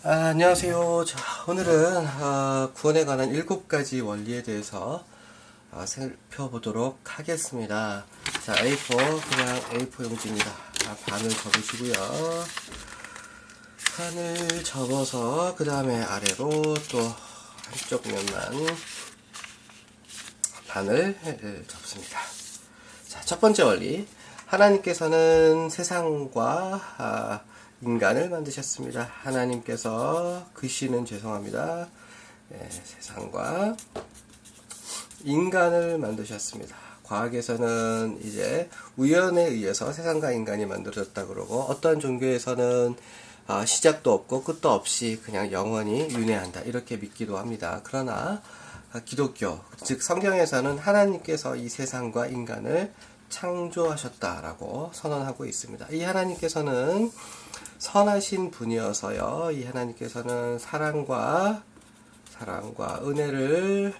안녕하세요. 자, 오늘은 구원에 관한 7가지 원리에 대해서 살펴보도록 하겠습니다. 자, A4 그냥 A4 용지입니다. 반을 접으시고요. 반을 접어서 그 다음에 아래로 또 한쪽 면만 반을 접습니다. 자, 첫 번째 원리. 하나님께서는 세상과 인간을 만드셨습니다. 하나님께서 글씨는 죄송합니다. 세상과 인간을 만드셨습니다. 과학에서는 이제 우연에 의해서 세상과 인간이 만들어졌다 그러고, 어떤 종교에서는 시작도 없고 끝도 없이 그냥 영원히 윤회한다 이렇게 믿기도 합니다. 그러나 기독교, 즉 성경에서는 하나님께서 이 세상과 인간을 창조하셨다라고 선언하고 있습니다. 이 하나님께서는 선하신 분이어서요. 이 하나님께서는 사랑과 은혜를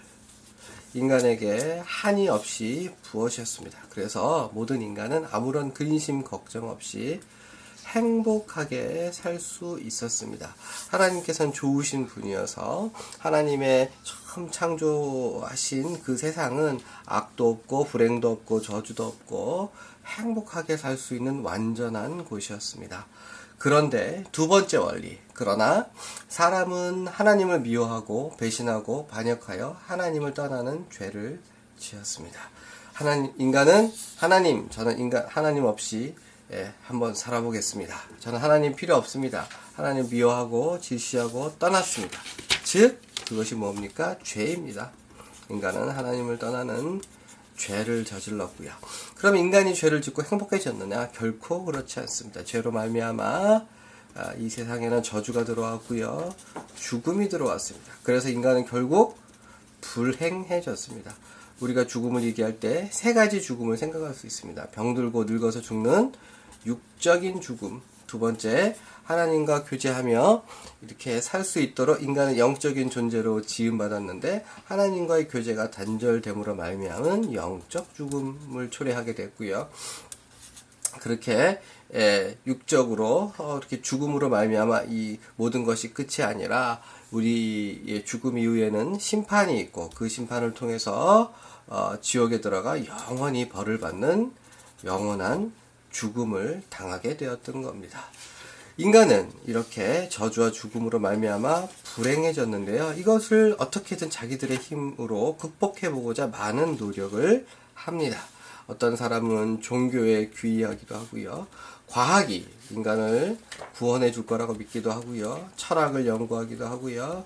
인간에게 한이 없이 부어주셨습니다. 그래서 모든 인간은 아무런 근심 걱정 없이 행복하게 살 수 있었습니다. 하나님께서는 좋으신 분이어서 하나님의 처음 창조하신 그 세상은 악도 없고 불행도 없고 저주도 없고 행복하게 살 수 있는 완전한 곳이었습니다. 그런데 두 번째 원리, 그러나 사람은 하나님을 미워하고 배신하고 반역하여 하나님을 떠나는 죄를 지었습니다. 인간은 저는 인간 하나님 없이 한번 살아보겠습니다. 저는 하나님 필요 없습니다. 하나님 미워하고 질시하고 떠났습니다. 즉 그것이 뭡니까? 죄입니다. 인간은 하나님을 떠나는 죄를 저질렀고요. 그럼 인간이 죄를 짓고 행복해졌느냐? 결코 그렇지 않습니다. 죄로 말미암아 이 세상에는 저주가 들어왔고요. 죽음이 들어왔습니다. 그래서 인간은 결국 불행해졌습니다. 우리가 죽음을 얘기할 때 세 가지 죽음을 생각할 수 있습니다. 병들고 늙어서 죽는 육적인 죽음. 두 번째, 하나님과 교제하며 이렇게 살 수 있도록 인간은 영적인 존재로 지음받았는데 하나님과의 교제가 단절됨으로 말미암은 영적 죽음을 초래하게 됐고요. 그렇게 육적으로 이렇게 죽음으로 말미암아 이 모든 것이 끝이 아니라 우리의 죽음 이후에는 심판이 있고, 그 심판을 통해서 지옥에 들어가 영원히 벌을 받는 영원한 죽음을 당하게 되었던 겁니다. 인간은 이렇게 저주와 죽음으로 말미암아 불행해졌는데요. 이것을 어떻게든 자기들의 힘으로 극복해보고자 많은 노력을 합니다. 어떤 사람은 종교에 귀의하기도 하고요. 과학이 인간을 구원해 줄 거라고 믿기도 하고요. 철학을 연구하기도 하고요.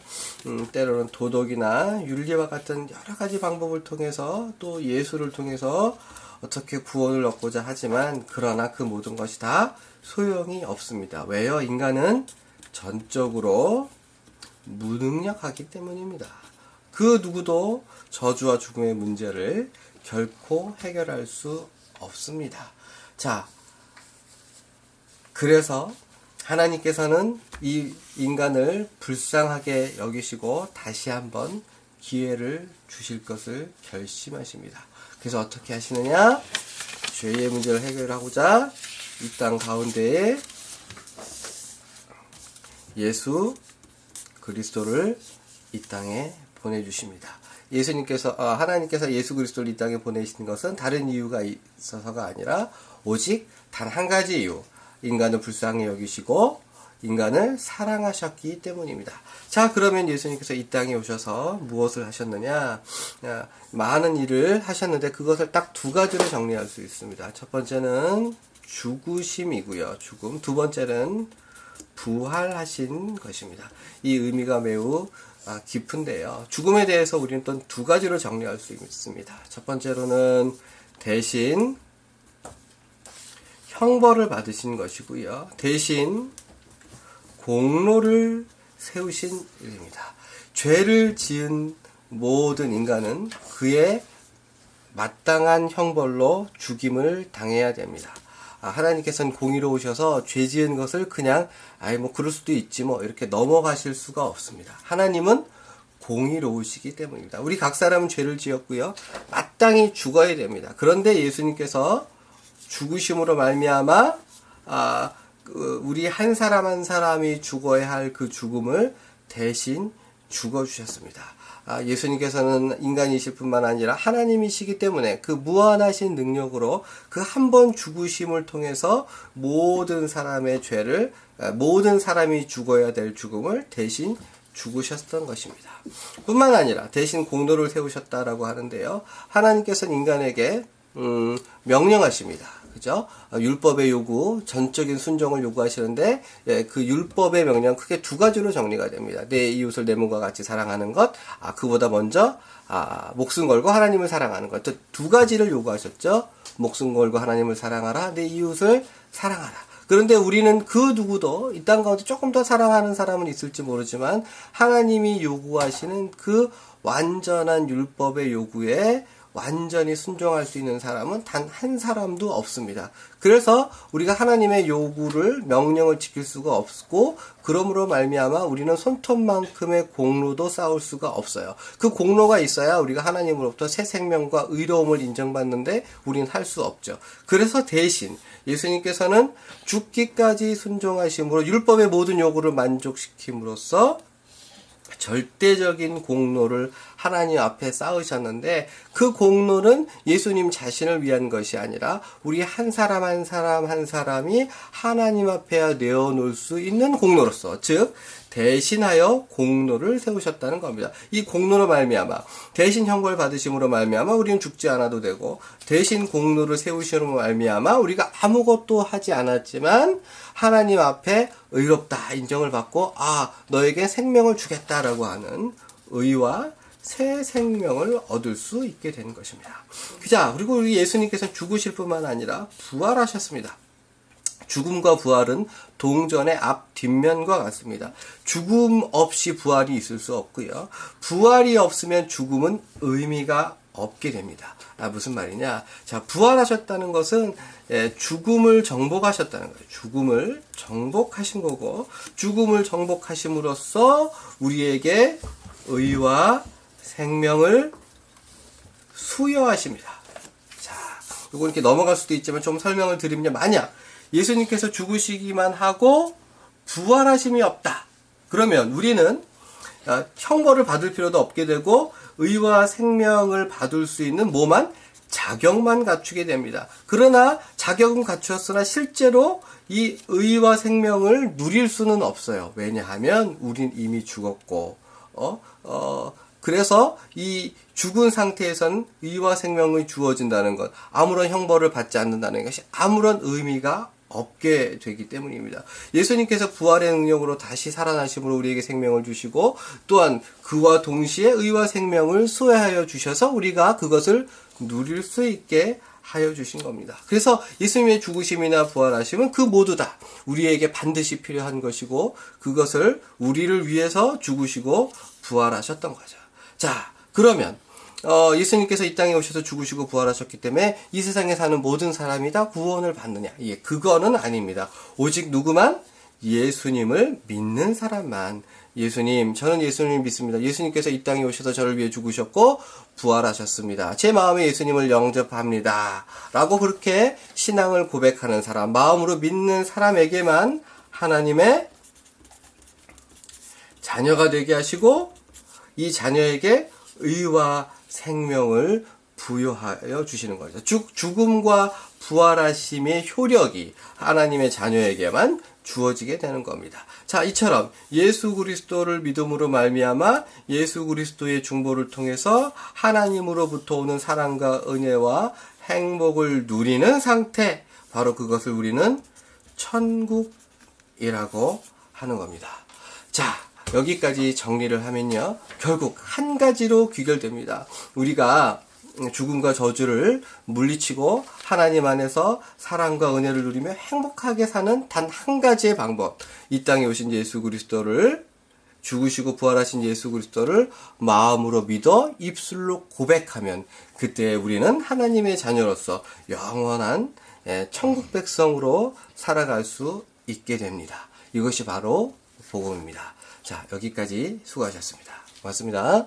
때로는 도덕이나 윤리와 같은 여러 가지 방법을 통해서, 또 예술을 통해서 어떻게 구원을 얻고자 하지만, 그러나 그 모든 것이 다 소용이 없습니다. 왜요? 인간은 전적으로 무능력하기 때문입니다. 그 누구도 저주와 죽음의 문제를 결코 해결할 수 없습니다. 자, 그래서 하나님께서는 이 인간을 불쌍하게 여기시고 다시 한번 기회를 주실 것을 결심하십니다. 그래서 어떻게 하시느냐? 죄의 문제를 해결하고자 이 땅 가운데에 예수 그리스도를 이 땅에 보내주십니다. 하나님께서 예수 그리스도를 이 땅에 보내신 것은 다른 이유가 있어서가 아니라 오직 단 한 가지 이유, 인간을 불쌍히 여기시고 인간을 사랑하셨기 때문입니다. 자, 그러면 예수님께서 이 땅에 오셔서 무엇을 하셨느냐? 많은 일을 하셨는데 그것을 딱 두 가지로 정리할 수 있습니다. 첫 번째는 죽으심이고요. 죽음. 두 번째는 부활하신 것입니다. 이 의미가 매우 깊은데요. 죽음에 대해서 우리는 또 두 가지로 정리할 수 있습니다. 첫 번째로는 대신 형벌을 받으신 것이고요. 대신 공로를 세우신 일입니다. 죄를 지은 모든 인간은 그의 마땅한 형벌로 죽임을 당해야 됩니다. 하나님께서는 공의로우셔서 죄 지은 것을 그냥 그럴 수도 있지 이렇게 넘어가실 수가 없습니다. 하나님은 공의로우시기 때문입니다. 우리 각 사람은 죄를 지었고요. 마땅히 죽어야 됩니다. 그런데 예수님께서 죽으심으로 말미암아 우리 한 사람 한 사람이 죽어야 할 그 죽음을 대신 죽어주셨습니다. 예수님께서는 인간이실 뿐만 아니라 하나님이시기 때문에 그 무한하신 능력으로 그 한 번 죽으심을 통해서 모든 사람의 죄를, 모든 사람이 죽어야 될 죽음을 대신 죽으셨던 것입니다. 뿐만 아니라 대신 공로를 세우셨다라고 하는데요. 하나님께서는 인간에게 명령하십니다. 그죠? 율법의 요구, 전적인 순종을 요구하시는데, 그 율법의 명령 크게 두 가지로 정리가 됩니다. 내 이웃을 내 몸과 같이 사랑하는 것, 그보다 먼저, 목숨 걸고 하나님을 사랑하는 것. 두 가지를 요구하셨죠? 목숨 걸고 하나님을 사랑하라, 내 이웃을 사랑하라. 그런데 우리는 그 누구도 이 땅 가운데 조금 더 사랑하는 사람은 있을지 모르지만, 하나님이 요구하시는 그 완전한 율법의 요구에 완전히 순종할 수 있는 사람은 단 한 사람도 없습니다. 그래서 우리가 하나님의 요구를, 명령을 지킬 수가 없고, 그러므로 말미암아 우리는 손톱만큼의 공로도 쌓을 수가 없어요. 그 공로가 있어야 우리가 하나님으로부터 새 생명과 의로움을 인정받는데 우리는 할 수 없죠. 그래서 대신 예수님께서는 죽기까지 순종하심으로 율법의 모든 요구를 만족시킴으로써 절대적인 공로를 하나님 앞에 쌓으셨는데, 그 공로는 예수님 자신을 위한 것이 아니라 우리 한 사람 한 사람 한 사람이 하나님 앞에 내어놓을 수 있는 공로로서, 즉 대신하여 공로를 세우셨다는 겁니다. 이 공로로 말미암아, 대신 형벌 받으심으로 말미암아 우리는 죽지 않아도 되고, 대신 공로를 세우심으로 말미암아 우리가 아무것도 하지 않았지만 하나님 앞에 의롭다 인정을 받고, 너에게 생명을 주겠다라고 하는 의와 새 생명을 얻을 수 있게 된 것입니다. 자, 그리고 우리 예수님께서는 죽으실 뿐만 아니라 부활하셨습니다. 죽음과 부활은 동전의 앞 뒷면과 같습니다. 죽음 없이 부활이 있을 수 없고요. 부활이 없으면 죽음은 의미가 없게 됩니다. 무슨 말이냐? 자, 부활하셨다는 것은 죽음을 정복하셨다는 거예요. 죽음을 정복하신 거고, 죽음을 정복하심으로써 우리에게 의와 생명을 수여하십니다. 자, 이거 이렇게 넘어갈 수도 있지만 좀 설명을 드리면, 만약 예수님께서 죽으시기만 하고 부활하심이 없다, 그러면 우리는 형벌을 받을 필요도 없게 되고 의와 생명을 받을 수 있는 뭐만? 자격만 갖추게 됩니다. 그러나 자격은 갖추었으나 실제로 이 의와 생명을 누릴 수는 없어요. 왜냐하면 우린 이미 죽었고, 그래서 이 죽은 상태에서는 의와 생명이 주어진다는 것, 아무런 형벌을 받지 않는다는 것이 아무런 의미가 없게 되기 때문입니다. 예수님께서 부활의 능력으로 다시 살아나심으로 우리에게 생명을 주시고, 또한 그와 동시에 의와 생명을 수여하여 주셔서 우리가 그것을 누릴 수 있게 하여 주신 겁니다. 그래서 예수님의 죽으심이나 부활하심은 그 모두 다 우리에게 반드시 필요한 것이고, 그것을 우리를 위해서 죽으시고 부활하셨던 거죠. 자, 그러면 예수님께서 이 땅에 오셔서 죽으시고 부활하셨기 때문에 이 세상에 사는 모든 사람이 다 구원을 받느냐? 그거는 아닙니다. 오직 누구만? 예수님을 믿는 사람만. 저는 예수님 믿습니다. 예수님께서 이 땅에 오셔서 저를 위해 죽으셨고 부활하셨습니다. 제 마음에 예수님을 영접합니다. 라고 그렇게 신앙을 고백하는 사람, 마음으로 믿는 사람에게만 하나님의 자녀가 되게 하시고, 이 자녀에게 의와 생명을 부여하여 주시는 거죠. 죽음과 부활하심의 효력이 하나님의 자녀에게만 주어지게 되는 겁니다. 자, 이처럼 예수 그리스도를 믿음으로 말미암아 예수 그리스도의 중보를 통해서 하나님으로부터 오는 사랑과 은혜와 행복을 누리는 상태, 바로 그것을 우리는 천국이라고 하는 겁니다. 자, 여기까지 정리를 하면요, 결국 한 가지로 귀결됩니다. 우리가 죽음과 저주를 물리치고 하나님 안에서 사랑과 은혜를 누리며 행복하게 사는 단 한 가지의 방법, 이 땅에 오신 예수 그리스도를, 죽으시고 부활하신 예수 그리스도를 마음으로 믿어 입술로 고백하면 그때 우리는 하나님의 자녀로서 영원한 천국 백성으로 살아갈 수 있게 됩니다. 이것이 바로 복음입니다. 자, 여기까지 수고하셨습니다. 고맙습니다.